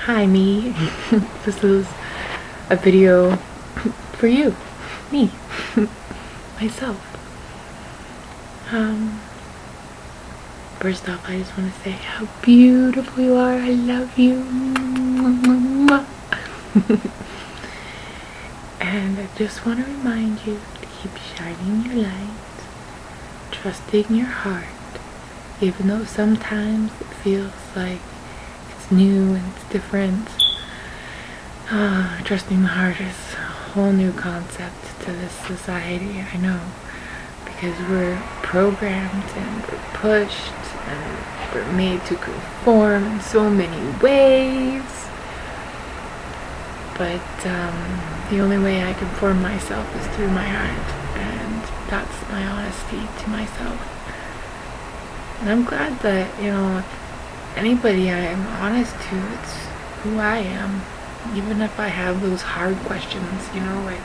Hi, me. This is a video for you, me, myself. Um, First off, I just want to say how beautiful you are. I love you. And I just want to remind you to keep shining your light, trusting your heart, even though sometimes it feels like it's new and it's different. Trusting the heart is a whole new concept to this society, I know, because we're programmed and we're pushed and we're made to conform in so many ways. But the only way I conform myself is through my heart, and that's my honesty to myself. And I'm glad that, if anybody I am honest to, it's who I am. Even if I have those hard questions, like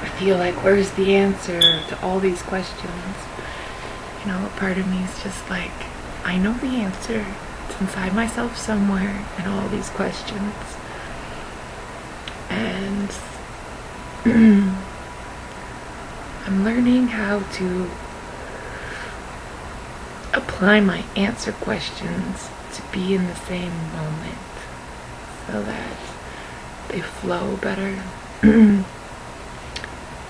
I feel like where's the answer to all these questions? A part of me is just like, I know the answer. It's inside myself somewhere in all these questions. And I'm learning how to apply my answer questions to be in the same moment so that they flow better.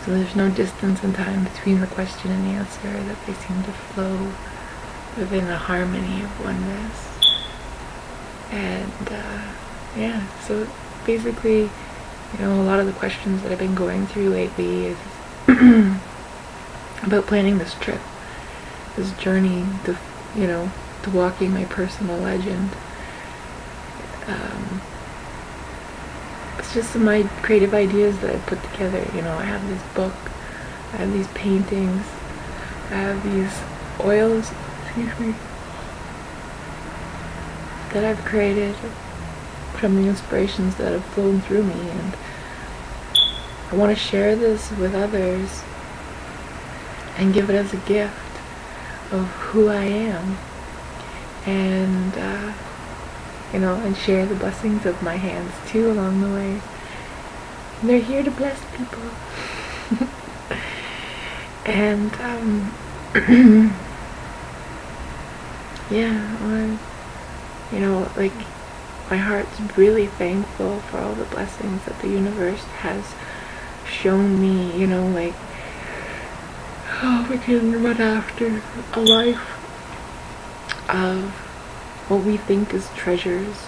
So there's no distance in time between the question and the answer, that they seem to flow within a harmony of oneness. And yeah, so basically, a lot of the questions that I've been going through lately is about planning this trip, this journey to, to walking my personal legend. It's just some of my creative ideas that I put together. I have this book, I have these paintings, I have these oils, that I've created from the inspirations that have flown through me, and I want to share this with others and give it as a gift of who I am, and and share the blessings of my hands too along the way. And they're here to bless people. And yeah, like my heart's really thankful for all the blessings that the universe has shown me, like we can run after a life of what we think is treasures,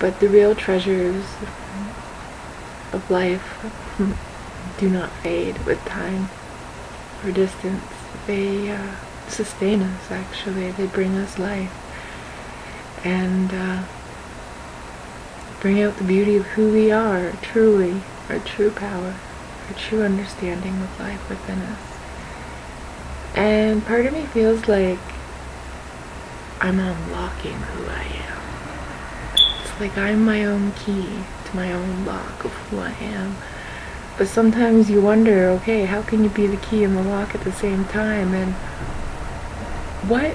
but the real treasures of life do not fade with time or distance. They sustain us, actually. They bring us life and bring out the beauty of who we are, truly, our true power, our true understanding of life within us. And part of me feels like I'm unlocking who I am. It's like I'm my own key to my own lock of who I am. But sometimes you wonder, okay, how can you be the key and the lock at the same time? And what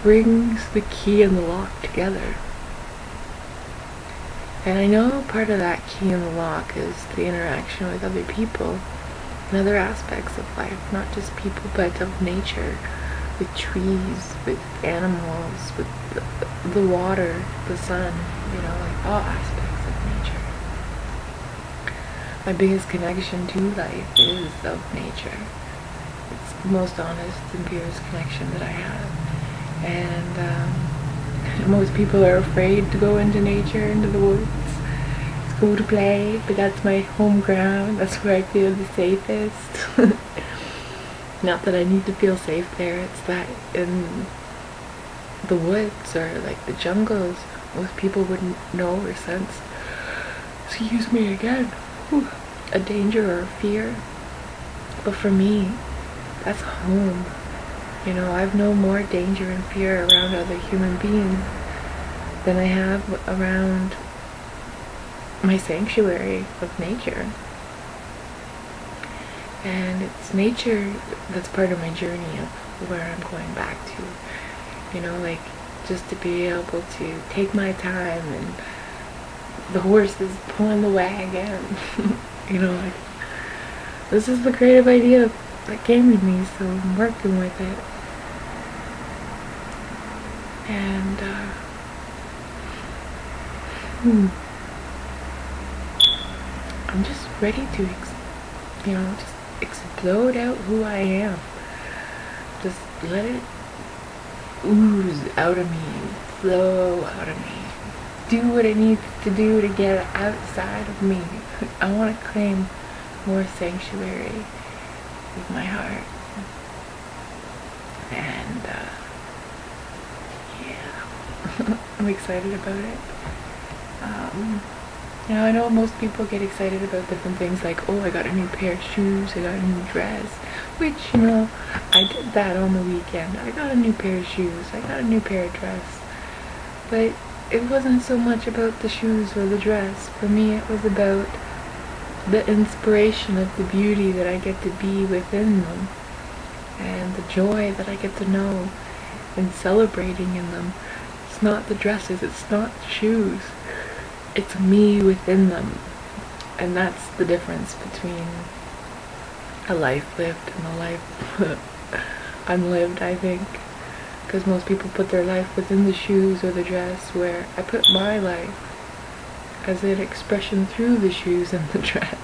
brings the key and the lock together? And I know part of that key and the lock is the interaction with other people and other aspects of life, not just people, but of nature, with trees, with animals, with the water, the sun, like all aspects of nature. My biggest connection to life is of nature. It's the most honest and purest connection that I have. And most people are afraid to go into nature, into the woods, to go to play, but that's my home ground. That's where I feel the safest. Not that I need to feel safe there, it's that in the woods or like the jungles, most people wouldn't know or sense, excuse me again, a danger or a fear. But for me, that's home. I've no more danger and fear around other human beings than I have around my sanctuary of nature. And it's nature that's part of my journey of where I'm going back to. Like just to be able to take my time, and the horse is pulling the wagon. You know, like, this is the creative idea that came to me, so I'm working with it. And I'm just ready to just explode out who I am. Just let it ooze out of me, flow out of me, do what it needs to do to get outside of me. I want to claim more sanctuary with my heart. And yeah, I'm excited about it. I know most people get excited about different things, like, oh, I got a new pair of shoes, I got a new dress, which, I did that on the weekend. I got a new pair of shoes, I got a new pair of dress, but it wasn't so much about the shoes or the dress. For me, it was about the inspiration of the beauty that I get to be within them, and the joy that I get to know in celebrating in them. It's not the dresses, it's not the shoes, it's me within them. And that's the difference between a life lived and a life unlived, I think. Because most people put their life within the shoes or the dress, where I put my life as an expression through the shoes and the dress.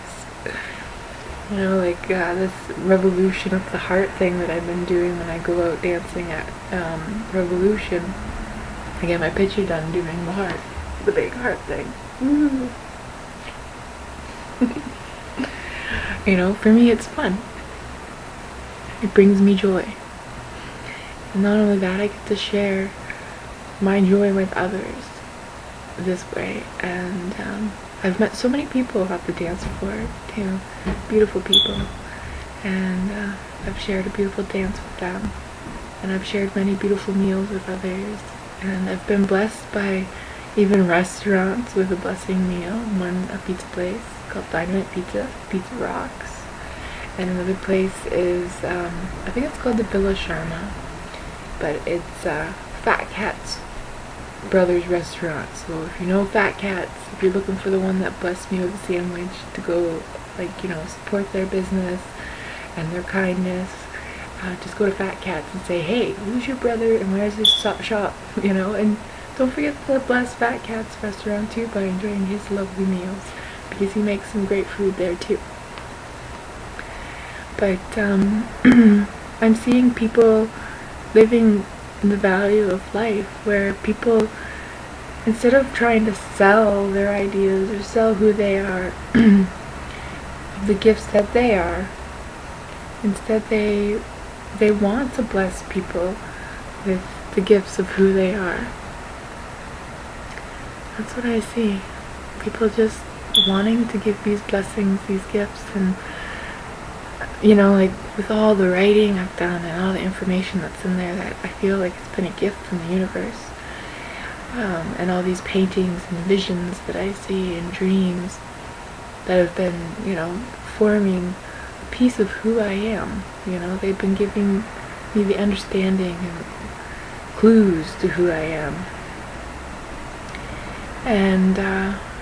This revolution of the heart thing that I've been doing when I go out dancing at Revolution. I get my picture done doing the heart, the big heart thing. For me it's fun. It brings me joy. And not only that, I get to share my joy with others this way. And I've met so many people at the dance floor too, beautiful people, and I've shared a beautiful dance with them, and I've shared many beautiful meals with others, and I've been blessed by even restaurants with a blessing meal. One, a pizza place called Dynamite Pizza, Pizza Rocks, and another place is, I think it's called the Villa Sharma, but it's Fat Cat's Brothers Restaurant. So if you know Fat Cats, if you're looking for the one that blessed me with a sandwich to go, support their business and their kindness, just go to Fat Cats and say, hey, who's your brother and where's his shop, and don't forget to bless Fat Cat's restaurant too by enjoying his lovely meals, because he makes some great food there too. But I'm seeing people living the value of life, where people, instead of trying to sell their ideas or sell who they are, the gifts that they are, instead they want to bless people with the gifts of who they are. That's what I see. People just wanting to give these blessings, these gifts, and with all the writing I've done and all the information that's in there, that I feel like it's been a gift from the universe, and all these paintings and visions that I see and dreams that have been, forming a piece of who I am. They've been giving me the understanding and clues to who I am. And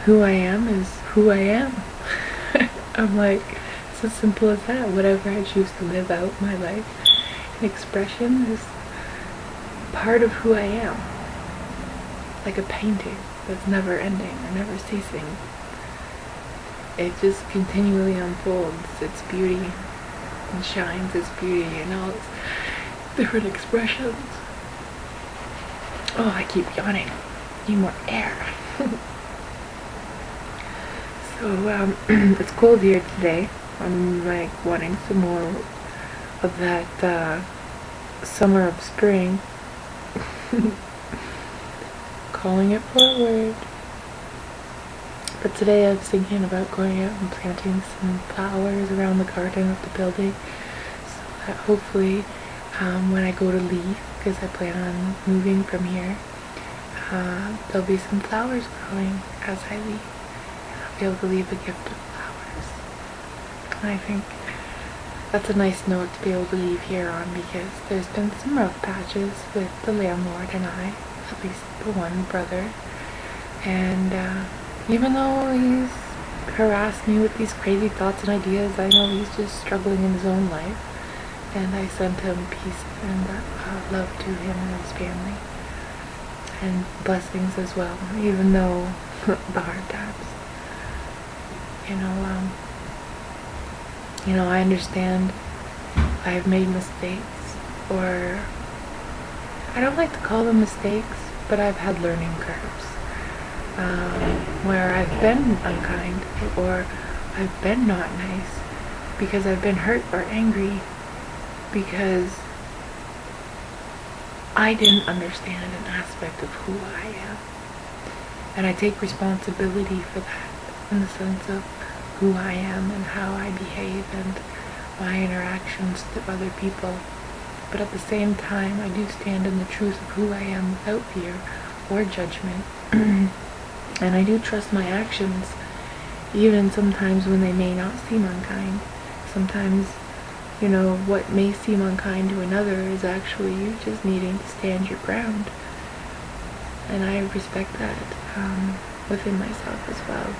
who I am is who I am. I'm like, it's as simple as that. Whatever I choose to live out my life, an expression is part of who I am. Like a painting that's never ending or never ceasing. It just continually unfolds its beauty and shines its beauty in all its different expressions. Oh, I keep yawning. Need more air. So, it's cold here today. I'm wanting some more of that summer of spring. Calling it forward. But today I was thinking about going out and planting some flowers around the garden of the building, so that hopefully when I go to leave, because I plan on moving from here, there'll be some flowers growing as I leave, and I'll be able to leave a gift of flowers. And I think that's a nice note to be able to leave here on, because there's been some rough patches with the landlord and I. at least the one brother. And even though he's harassed me with these crazy thoughts and ideas, I know he's just struggling in his own life. And I sent him peace and love to him and his family. And blessings as well, even though the hard times. I understand I've made mistakes, or I don't like to call them mistakes, but I've had learning curves where I've been unkind or I've been not nice because I've been hurt or angry because I didn't understand an aspect of who I am. And I take responsibility for that in the sense of who I am and how I behave and my interactions with other people. But at the same time, I do stand in the truth of who I am without fear or judgment. And I do trust my actions, even sometimes when they may not seem unkind. Sometimes, what may seem unkind to another is actually you just needing to stand your ground. And I respect that within myself as well.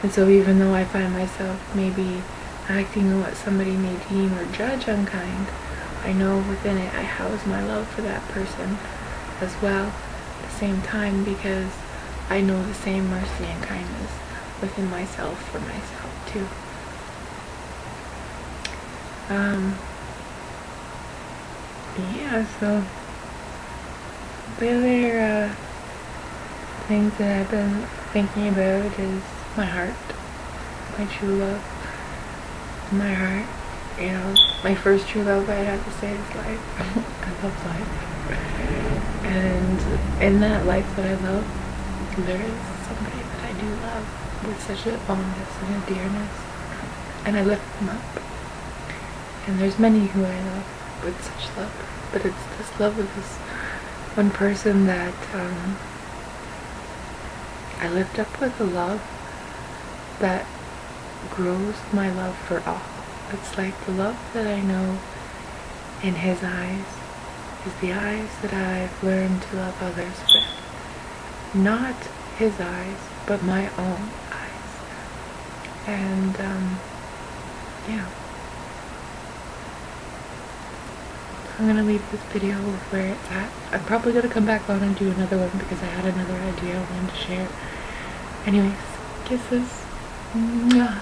And so even though I find myself maybe acting on what somebody may deem or judge unkind, I know within it I house my love for that person as well at the same time, because I know the same mercy and kindness within myself for myself too. Yeah, so the other things that I've been thinking about is my heart, my true love, my heart. My first true love, I'd have to say, is life. I love life. And in that life that I love, there is somebody that I do love with such a fondness and a dearness. And I lift them up. And there's many who I love with such love. But it's this love of this one person that I lift up with a love that grows my love for all. It's like the love that I know in his eyes is the eyes that I've learned to love others with. Not his eyes, but my own eyes. And yeah. I'm gonna leave this video with where it's at. I'm probably gonna come back on and do another one because I had another idea I wanted to share. Anyways, kisses. Mwah.